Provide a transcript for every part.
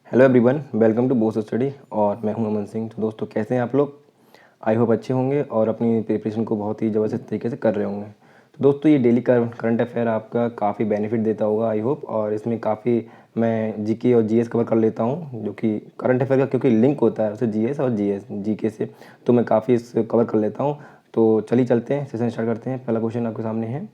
Hello everyone, welcome to Bose study. और मैं हूं अमन सिंह। तो दोस्तों, कैसे हैं आप लोग? आई होप अच्छे होंगे और अपनी प्रिपरेशन को बहुत ही ज़बरदस्त तरीके से कर रहे होंगे। तो दोस्तों, ये डेली करंट अफेयर आपका काफ़ी बेनिफिट देता होगा आई होप। और इसमें काफ़ी मैं जीके और जीएस कवर कर लेता हूँ, जो कि करंट अफेयर का क्योंकि लिंक होता है उसे जीएस और जीके से, तो मैं काफ़ी इसे कवर कर लेता हूँ। तो चलिए चलते हैं, सेशन स्टार्ट करते हैं। पहला क्वेश्चन आपके सामने है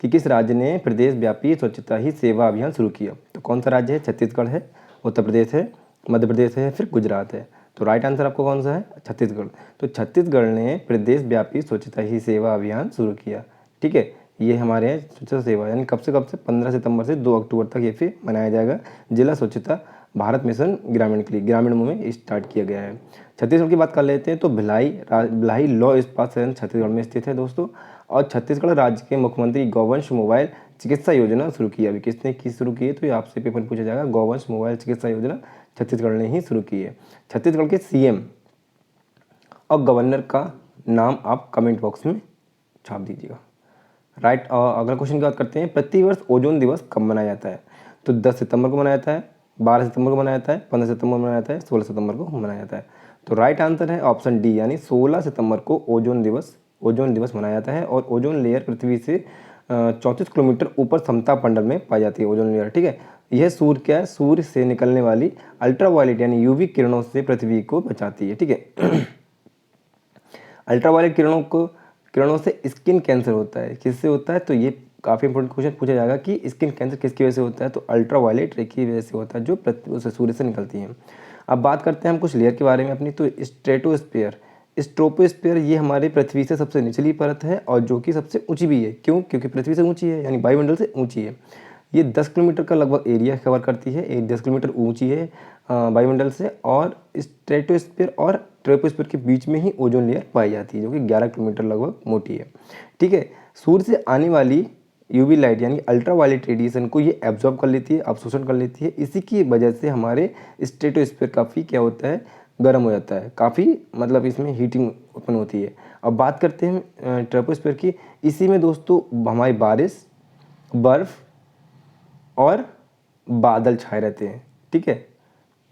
कि किस राज्य ने प्रदेश व्यापी स्वच्छता ही सेवा अभियान शुरू किया? तो कौन सा राज्य है? छत्तीसगढ़ है, उत्तर प्रदेश है, मध्य प्रदेश है, फिर गुजरात है। तो राइट आंसर आपको कौन सा है? छत्तीसगढ़। तो छत्तीसगढ़ ने प्रदेश व्यापी स्वच्छता ही सेवा अभियान शुरू किया। ठीक है, ये हमारे स्वच्छता सेवा यानी कब से 15 सितंबर से 2 अक्टूबर तक ये फिर मनाया जाएगा। जिला स्वच्छता भारत मिशन ग्रामीण के लिए ग्रामीणों में स्टार्ट किया गया है। छत्तीसगढ़ की बात कर लेते हैं तो भिलाई लॉ इस्पात संयंत्र छत्तीसगढ़ में स्थित है दोस्तों। और छत्तीसगढ़ राज्य के मुख्यमंत्री गौवंश मोबाइल चिकित्सा योजना शुरू की। अभी किसने की शुरू की है? तो ये आपसे पेपर में पूछा जाएगा। गौवंश मोबाइल चिकित्सा योजना छत्तीसगढ़ ने ही शुरू की है। छत्तीसगढ़ के सीएम और गवर्नर का नाम आप कमेंट बॉक्स में छाप दीजिएगा। राइट। और अगला क्वेश्चन की बात करते हैं, प्रतिवर्ष ओजोन दिवस कब मनाया जाता है? तो 10 सितंबर को मनाया जाता है, 12 सितंबर को मनाया जाता है, 15 सितंबर को मनाया जाता है, 16 सितंबर को मनाया जाता है। तो राइट आंसर है ऑप्शन डी, यानी 16 सितंबर को ओजोन दिवस मनाया जाता है। और ओजोन लेयर पृथ्वी से 34 किलोमीटर ऊपर समता मंडल में पाई जाती है ओजोन लेयर। ठीक है, यह सूर्य क्या है? सूर्य से निकलने वाली अल्ट्रावायलेट यानी यूवी किरणों से पृथ्वी को बचाती है। ठीक है। अल्ट्रावायलेट किरणों से स्किन कैंसर होता है। किससे होता है? तो ये काफ़ी इंपॉर्टेंट क्वेश्चन पूछा जाएगा कि स्किन कैंसर किसकी वजह से होता है? तो अल्ट्रावायलेट रे की वजह से होता है, जो सूर्य से निकलती है। अब बात करते हैं हम कुछ लेयर के बारे में अपनी। तो स्ट्रेटोस्फीयर ये हमारे पृथ्वी से सबसे निचली परत है और जो कि सबसे ऊंची भी है। क्यों? क्योंकि पृथ्वी से ऊंची है, यानी वायुमंडल से ऊंची है। ये 10 किलोमीटर का लगभग एरिया कवर करती है। 10 किलोमीटर ऊंची है वायुमंडल से। और स्ट्रेटोस्फीयर और ट्रोपोस्फीयर के बीच में ही ओजोन लेयर पाई जाती है, जो कि 11 किलोमीटर लगभग मोटी है। ठीक है, सूर्य से आने वाली यूवी लाइट यानी अल्ट्रावायलेट रेडिएशन को ये एब्जॉर्ब कर लेती है, अवशोषण कर लेती है। इसी की वजह से हमारे स्ट्रेटोस्फीयर काफ़ी क्या होता है? गर्म हो जाता है, काफ़ी मतलब इसमें हीटिंग उत्पन्न होती है। अब बात करते हैं ट्रोपोस्फीयर की। इसी में दोस्तों हमारी बारिश, बर्फ़ और बादल छाए रहते हैं। ठीक है,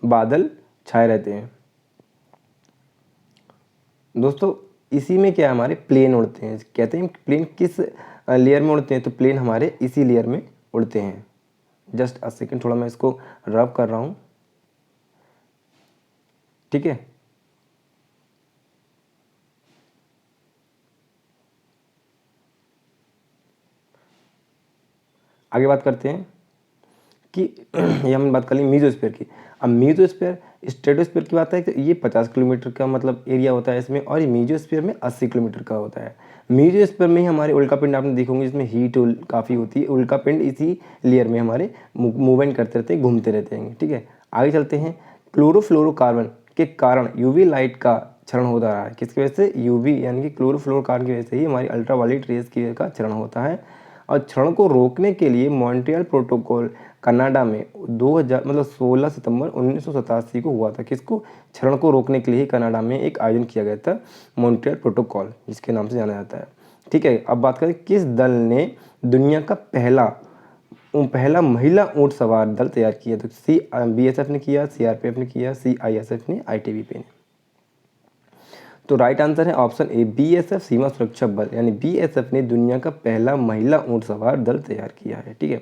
बादल छाए रहते हैं दोस्तों। इसी में क्या है? हमारे प्लेन उड़ते हैं। कहते हैं प्लेन किस लेयर में उड़ते हैं? तो प्लेन हमारे इसी लेयर में उड़ते हैं। जस्ट अ सेकंड, थोड़ा मैं इसको रब कर रहा हूँ। ठीक है, आगे बात करते हैं कि ये हमने बात कर ली मीजोस्फीयर की। अब मीजोस्फीयर स्ट्रेटोस्फीयर की बात है कि ये 50 किलोमीटर का मतलब एरिया होता है इसमें, और ये मीजोस्फीयर में 80 किलोमीटर का होता है। मीजोस्फीयर में ही हमारे उल्का पिंड आपने देखोगे, जिसमें हीट काफ़ी होती है। उल्का पिंड इसी लेयर में हमारे मूवमेंट करते रहते हैं, घूमते रहते हैं। ठीक है, आगे चलते हैं। क्लोरोफ्लोरोकार्बन के कारण यूवी लाइट का क्षरण होता रहा है। किसकी वजह से? यूवी यानी कि क्लोरोफ्लोरोकार्बन की वजह से ही हमारी अल्ट्रावायलेट रेज की का क्षरण होता है। और क्षरण को रोकने के लिए मॉन्ट्रियल प्रोटोकॉल कनाडा में 2000 मतलब 16 सितंबर 1987 को हुआ था। किसको? क्षरण को रोकने के लिए ही कनाडा में एक आयोजन किया गया था, मॉन्ट्रियल प्रोटोकॉल, जिसके नाम से जाना जाता है। ठीक है, अब बात करें किस दल ने दुनिया का पहला महिला ऊंट सवार दल तैयार किया? तो बीएसएफ ने किया, सीआरपीएफ ने किया, सीआईएसएफ ने, आईटीबीपी ने। तो राइट आंसर है ऑप्शन ए, बीएसएफ सीमा सुरक्षा बल, यानी बीएसएफ ने दुनिया का पहला महिला ऊंट सवार दल तैयार किया है। ठीक है,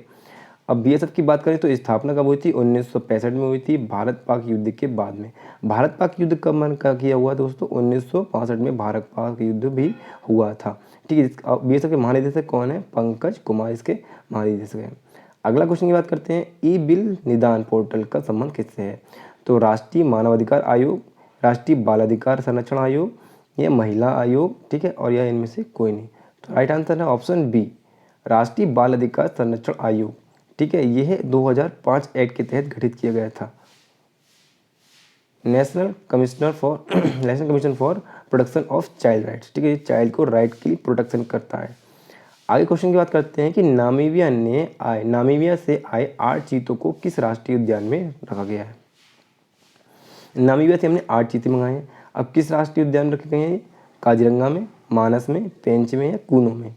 अब बीएसएफ की बात करें तो स्थापना कब हुई थी? 1965 में हुई थी, भारत पाक युद्ध के बाद में। भारत पाक युद्ध कब मन का किया हुआ दोस्तों? 1965 में भारत पाक युद्ध भी हुआ था। ठीक है, बीएसएफ के महानिदेशक कौन है? पंकज कुमार इसके महानिदेशक हैं। अगला क्वेश्चन की बात करते हैं, ई बिल निदान पोर्टल का संबंध किससे है? तो राष्ट्रीय मानवाधिकार आयोग, राष्ट्रीय बाल अधिकार संरक्षण आयोग या महिला आयोग। ठीक है, और यह इनमें से कोई नहीं। तो राइट आंसर है ऑप्शन बी, राष्ट्रीय बाल अधिकार संरक्षण आयोग। ठीक है, यह 2005 एक्ट के तहत गठित किया गया था। National commission for protection of child rights. ठीक है, ये चाइल्ड को राइट के लिए प्रोटेक्शन करता है। आगे क्वेश्चन की बात करते हैं कि नामीबिया से आए 8 चीतों को किस राष्ट्रीय उद्यान में रखा गया है? नामीबिया से हमने 8 चीते मंगाए हैं। अब किस राष्ट्रीय उद्यान में रखे गए हैं? काजीरंगा में, मानस में, पेंच में या कूनो में?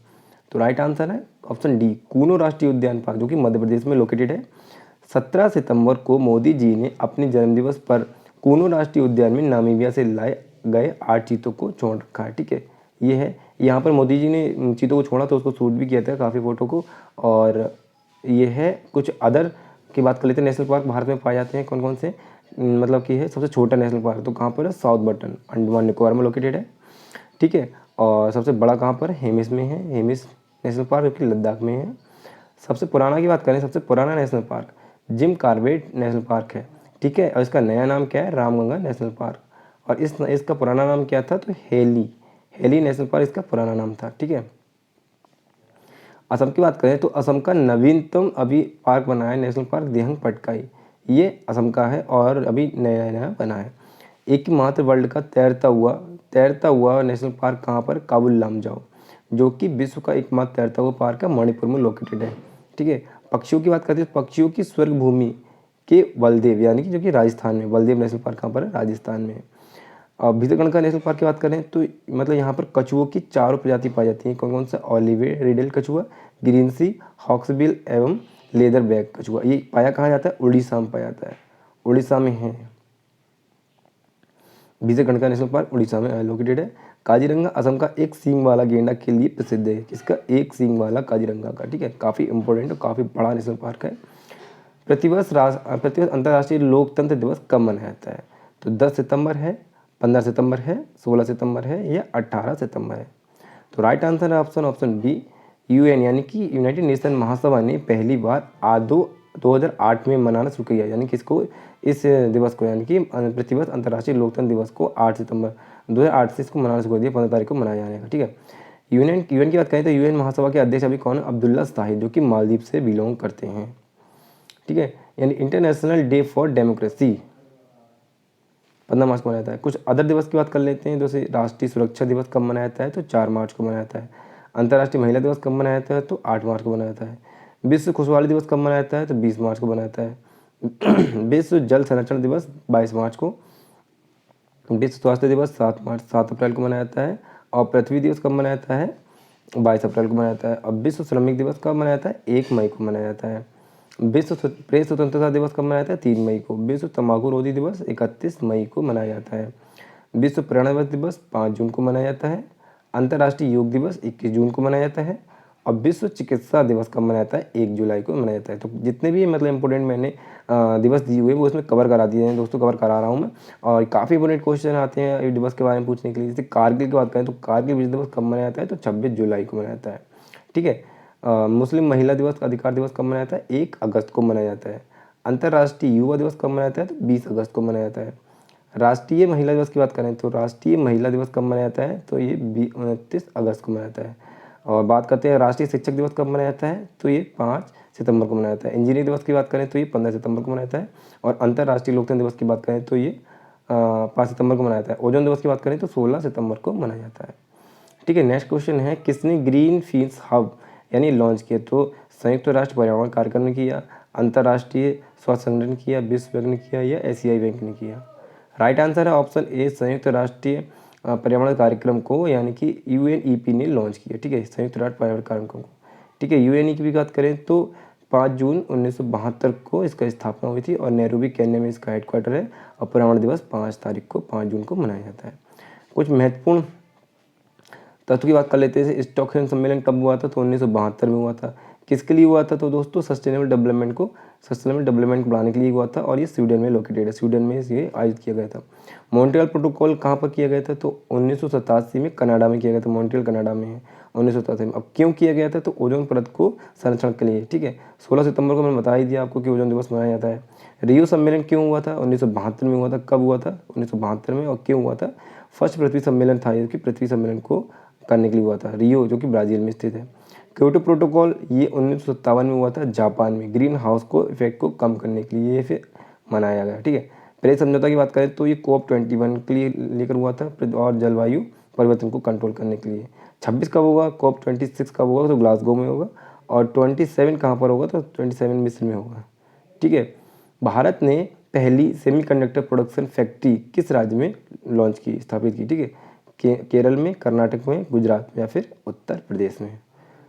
तो राइट आंसर है ऑप्शन डी, कूनो राष्ट्रीय उद्यान पार्क, जो कि मध्य प्रदेश में लोकेटेड है। 17 सितंबर को मोदी जी ने अपने जन्मदिवस पर कूनो राष्ट्रीय उद्यान में नामीबिया से लाए गए 8 चीतों को छोड़ रखा है। ठीक है, ये है, यहाँ पर मोदी जी ने चीतों को छोड़ा तो उसको शूट भी किया था काफ़ी फ़ोटो को। और ये है कुछ अदर की बात कर लेते हैं। नेशनल पार्क भारत में पाए जाते हैं कौन कौन से, मतलब कि है सबसे छोटा नेशनल पार्क तो कहाँ पर है, साउथ बटन, अंडमान निकोबार में लोकेटेड है। ठीक है, और सबसे बड़ा कहाँ पर है, हेमिस में है, हेमिस नेशनल पार्क जो कि लद्दाख में है। सबसे पुराना की बात करें, सबसे पुराना national park Jim Corbett national park है। ठीक है, और इसका नया नाम क्या है, रामगंगा नेशनल पार्क। और इसका पुराना नाम क्या था, तो हेली नेशनल पार्क इसका पुराना नाम था। ठीक है, असम की बात करें तो असम का नवीनतम अभी पार्क बना है नेशनल पार्क दिहंग पटकाई, ये असम का है और अभी नया नया बना है। एकमात्र वर्ल्ड का तैरता हुआ नेशनल पार्क कहाँ पर, काबुल लामजाओ, जो कि विश्व का एकमात्र तैरता हुआ पार्क है, मणिपुर में लोकेटेड है। ठीक है, पक्षियों की बात करते हैं, पक्षियों की स्वर्ग भूमि के बलदेव यानी कि जो कि राजस्थान में, बलदेव नेशनल पार्क कहाँ पर है, राजस्थान में। और भितरकनिका नेशनल पार्क की बात करें तो मतलब यहाँ पर कछुओं की 4 प्रजाति पाई जाती हैं। कौन कौन सा, ऑलिवे रिडल कछुआ, ग्रीन सी, हॉक्सबिल एवं लेदर बैक कछुआ। ये पाया कहाँ जाता है, उड़ीसा में पाया जाता है, उड़ीसा में है। भितरकनिका नेशनल पार्क उड़ीसा में लोकेटेड है। काजीरंगा असम का एक सींग वाला गेंडा के लिए प्रसिद्ध है। किसका, एक सींग वाला काजीरंगा का। ठीक है, काफ़ी इंपॉर्टेंट और काफ़ी बड़ा नेशनल पार्क है। प्रतिवर्ष अंतर्राष्ट्रीय लोकतंत्र दिवस कब मनाया जाता है, तो 10 सितंबर है, 15 सितंबर है, 16 सितंबर है या 18 सितंबर है। तो राइट आंसर है ऑप्शन बी, यूएन यानी कि यूनाइटेड नेशन महासभा ने पहली बार 2008 में मनाना शुरू किया, यानी कि इसको, इस दिवस को, यानी कि प्रतिवर्ष अंतर्राष्ट्रीय लोकतंत्र दिवस को 8 सितंबर 2008 से इसको मनाना शुरू कर दिया, 15 तारीख को मनाया जाने का। ठीक है, यूएन की बात करें तो यूएन महासभा के अध्यक्ष अभी कौन है, अब्दुल्ला शाहिद, जो कि मालदीव से बिलोंग करते हैं। ठीक है, यानी इंटरनेशनल डे फॉर डेमोक्रेसी 15 मार्च को मनाया जाता है। कुछ अदर दिवस की बात कर लेते हैं, जैसे राष्ट्रीय सुरक्षा दिवस कब मनाया जाता है, तो 4 मार्च को मनाया जाता है। अंतर्राष्ट्रीय महिला दिवस कब मनाया जाता है, तो 8 मार्च को मनाया जाता है। विश्व खुशहाली दिवस कब मनाया जाता है, तो 20 मार्च को मनाया जाता है। विश्व जल संरक्षण दिवस 22 मार्च को। विश्व स्वास्थ्य दिवस 7 अप्रैल को मनाया जाता है। और पृथ्वी दिवस कब मनाया जाता है, 22 अप्रैल को मनाया जाता है। अब विश्व श्रमिक दिवस कब मनाया जाता है, 1 मई को मनाया जाता है। विश्व प्रेस स्वतंत्रता दिवस कब मनाया जाता है, 3 मई को। विश्व तंबाकू रोधी दिवस 31 मई को मनाया जाता है। विश्व पर्यावरण दिवस 5 जून को मनाया जाता है। अंतर्राष्ट्रीय योग दिवस 21 जून को मनाया जाता है। और विश्व चिकित्सा दिवस कब मनाया जाता है, 1 जुलाई को मनाया जाता है। तो जितने भी मतलब इंपॉर्टेंट मैंने दिवस दिए हुए वो इसमें कवर करा दिए हैं दोस्तों, कवर करा रहा हूँ मैं। और काफ़ी इंपॉर्टेंट क्वेश्चन आते हैं इस दिवस के बारे में पूछने के लिए। जैसे कारगिल की बात करें तो कारगिल विजय दिवस कब मनाया जाता है, तो 26 जुलाई को मनाया जाता है। ठीक है, मुस्लिम महिला दिवस अधिकार दिवस कब मनाया जाता है, 1 अगस्त को मनाया जाता है। अंतर्राष्ट्रीय युवा दिवस कब मनाया जाता है, तो 20 अगस्त को मनाया जाता है। राष्ट्रीय महिला दिवस की बात करें तो राष्ट्रीय महिला दिवस कब मनाया जाता है, तो ये 29 अगस्त को मनाया जाता है। और बात करते हैं राष्ट्रीय शिक्षक दिवस कब मनाया जाता है, तो ये 5 सितंबर को मनाया जाता है। इंजीनियरिंग दिवस की बात करें तो ये 15 सितंबर को मनाया जाता है। और अंतर्राष्ट्रीय लोकतंत्र दिवस की बात करें तो ये 5 सितंबर को मनाया जाता है। ओजोन दिवस की बात करें तो 16 सितंबर को मनाया जाता है। ठीक है, नेक्स्ट क्वेश्चन है, किसने ग्रीन फील्ड्स हब यानी लॉन्च किया, तो संयुक्त राष्ट्र पर्यावरण कार्यक्रम ने किया, अंतर्राष्ट्रीय स्वास्थ्य संगठन ने किया, विश्व बैंक ने किया या एशियाई बैंक ने किया। राइट आंसर है ऑप्शन ए, संयुक्त राष्ट्रीय पर्यावरण कार्यक्रम को यानी कि यूएनईपी ने लॉन्च किया। ठीक है, संयुक्त राष्ट्र पर्यावरण कार्यक्रम को। ठीक है, यूएनई की भी बात करें तो 5 जून 1972 को इसका स्थापना हुई थी और नैरोबी केन्या में इसका हेडक्वार्टर है। और पर्यावरण दिवस 5 जून को मनाया जाता है। कुछ महत्वपूर्ण तत्व की बात कर लेते हैं। स्टॉकहोम सम्मेलन कब हुआ था, तो 1972 में हुआ था। किसके लिए हुआ था, तो दोस्तों सस्टेनेबल डेवलपमेंट को बढ़ाने के लिए हुआ था। और ये स्वीडन में लोकेटेड है, स्वीडन में ये आयोजित किया गया था। मॉन्ट्रियल प्रोटोकॉल कहाँ पर किया गया था, तो 1987 में कनाडा में किया गया था। मॉन्ट्रियल कनाडा में है 1987 में। अब क्यों किया गया था, तो ओजोन परत को संरक्षण के लिए। ठीक है, 16 सितंबर को मैंने बता ही दिया आपको कि ओजोन दिवस मनाया जाता है। रियो सम्मेलन क्यों हुआ था, 1972 में हुआ था। कब हुआ था, 1972 में। और क्यों हुआ था, फर्स्ट पृथ्वी सम्मेलन था ये, कि पृथ्वी सम्मेलन को करने के लिए हुआ था। रियो जो कि ब्राज़ील में स्थित है। क्योटो प्रोटोकॉल ये 1957 में हुआ था जापान में, ग्रीन हाउस को इफेक्ट को कम करने के लिए ये फिर मनाया गया। ठीक है, पेरिस समझौता की बात करें तो ये COP21 के लिए लेकर हुआ था और जलवायु परिवर्तन को कंट्रोल करने के लिए। 26 कब होगा, COP26 कब होगा, तो ग्लासगो में होगा। और 27 कहाँ पर होगा, तो 27 मिस्र में होगा। ठीक है, भारत ने पहली सेमीकंडक्टर प्रोडक्शन फैक्ट्री किस राज्य में लॉन्च की, स्थापित की। ठीक है, केरल में, कर्नाटक में, गुजरात में या फिर उत्तर प्रदेश में।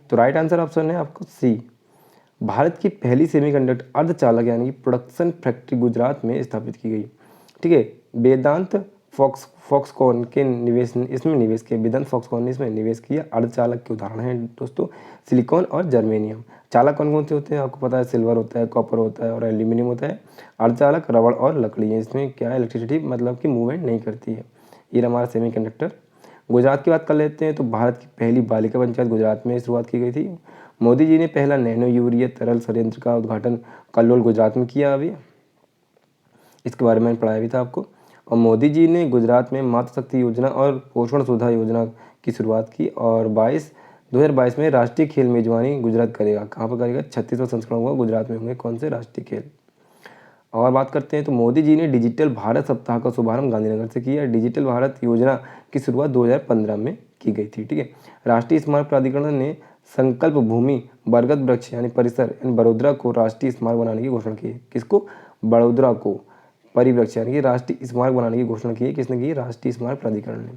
तो राइट आंसर ऑप्शन है आपको सी, भारत की पहली सेमीकंडक्टर अर्धचालक यानी कि प्रोडक्शन फैक्ट्री गुजरात में स्थापित की गई। ठीक है, वेदांत फॉक्सकॉन के निवेश इसमें निवेश किया, वेदांत फॉक्सकॉन ने इसमें निवेश किया। अर्धचालक के उदाहरण हैं दोस्तों सिलिकॉन और जर्मेनियम। चालक कौन कौन से होते हैं आपको पता है, सिल्वर होता है, कॉपर होता है और एल्यूमिनियम होता है। अर्धचालक रबड़ और लकड़ी है, इसमें क्या है इलेक्ट्रिसिटी मतलब कि मूवमेंट नहीं करती है। ये हमारा सेमीकंडक्टर। गुजरात की बात कर लेते हैं तो भारत की पहली बालिका पंचायत गुजरात में शुरुआत की गई थी। मोदी जी ने पहला नैनो यूरिया तरल संयंत्र का उद्घाटन कल्लोल गुजरात में किया। अभी इसके बारे में पढ़ाया भी था आपको। और मोदी जी ने गुजरात में मातृ शक्ति योजना और पोषण सुधा योजना की शुरुआत की। और 2022 में राष्ट्रीय खेल मेजबानी गुजरात करेगा। कहाँ पर करेगा? 36वां संस्करण होगा गुजरात में होंगे। कौन से? राष्ट्रीय खेल। और बात करते हैं तो मोदी जी ने डिजिटल भारत सप्ताह का शुभारंभ गांधीनगर से किया। डिजिटल भारत योजना की शुरुआत 2015 में की गई थी। ठीक है, राष्ट्रीय स्मारक प्राधिकरण ने संकल्प भूमि बरगद वृक्ष यानी परिसर यानी बड़ोदरा को राष्ट्रीय स्मारक बनाने की घोषणा की है। किसको? बड़ोदरा को परिवृक्ष यानी कि राष्ट्रीय स्मारक बनाने की घोषणा की है। किसने की? राष्ट्रीय स्मारक प्राधिकरण ने।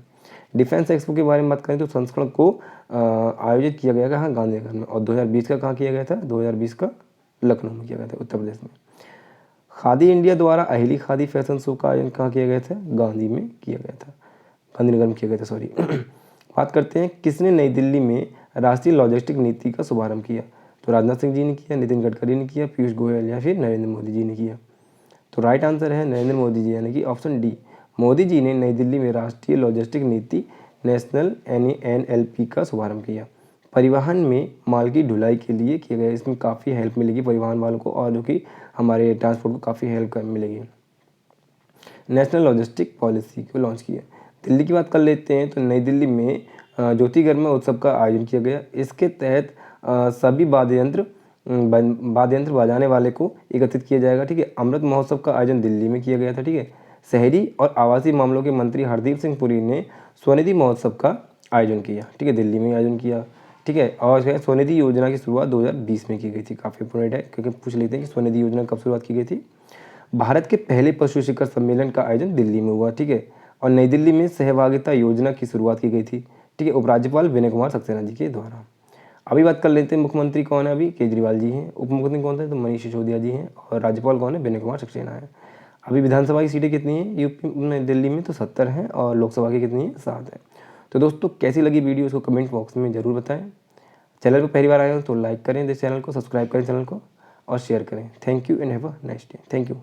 डिफेंस एक्सपो के बारे में बात करें तो संस्करण को आयोजित किया गया कहाँ? गांधीनगर में। और 2020 का कहाँ किया गया था? 2020 का लखनऊ में किया गया था, उत्तर प्रदेश में। खादी इंडिया द्वारा अहिली खादी फैशन शो का आयोजन कहाँ किया गया था? गांधी में किया गया था, गांधीनगर में किया गया था, सॉरी। बात करते हैं किसने नई दिल्ली में राष्ट्रीय लॉजिस्टिक नीति का शुभारंभ किया? तो राजनाथ सिंह जी ने किया, नितिन गडकरी ने किया, पीयूष गोयल या फिर नरेंद्र मोदी जी ने किया। तो राइट आंसर है नरेंद्र मोदी जी यानी कि ऑप्शन डी। मोदी जी ने नई दिल्ली में राष्ट्रीय लॉजिस्टिक नीति नेशनल NLP का शुभारंभ किया। परिवहन में माल की ढुलाई के लिए किया गया। इसमें काफ़ी हेल्प मिलेगी परिवहन वालों को और जो कि हमारे ट्रांसपोर्ट को काफ़ी हेल्प मिलेगी। नेशनल लॉजिस्टिक पॉलिसी को लॉन्च किया। दिल्ली की बात कर लेते हैं तो नई दिल्ली में ज्योतिर्गमय उत्सव का आयोजन किया गया। इसके तहत सभी वाद्य यंत्र बजाने वाले को एकत्रित किया जाएगा। ठीक है, अमृत महोत्सव का आयोजन दिल्ली में किया गया था। ठीक है, शहरी और आवासीय मामलों के मंत्री हरदीप सिंह पुरी ने स्वनिधि महोत्सव का आयोजन किया। ठीक है, दिल्ली में आयोजन किया। ठीक है, और स्वनिधि योजना की शुरुआत 2020 में की गई थी। काफ़ी इंपॉर्टेंट है क्योंकि पूछ लेते हैं कि स्वनिधि योजना कब शुरुआत की गई थी। भारत के पहले पशु शिखर सम्मेलन का आयोजन दिल्ली में हुआ। ठीक है, और नई दिल्ली में सहभागिता योजना की शुरुआत की गई थी। ठीक है, उपराज्यपाल विनय कुमार सक्सेना जी के द्वारा। अभी बात कर लेते हैं मुख्यमंत्री कौन है? अभी केजरीवाल जी हैं। उप मुख्यमंत्री कौन थे? तो मनीष सिसोदिया जी हैं। और राज्यपाल कौन है? विनय कुमार सक्सेना है। अभी विधानसभा की सीटें कितनी हैं यूपी में? दिल्ली में तो 70 हैं और लोकसभा की कितनी है? 7 है। तो दोस्तों कैसी लगी वीडियो इसको कमेंट बॉक्स में ज़रूर बताएं। चैनल पर पहली बार आए हो तो लाइक करें इस चैनल को, सब्सक्राइब करें चैनल को और शेयर करें। Thank you and have a nice day. Thank you.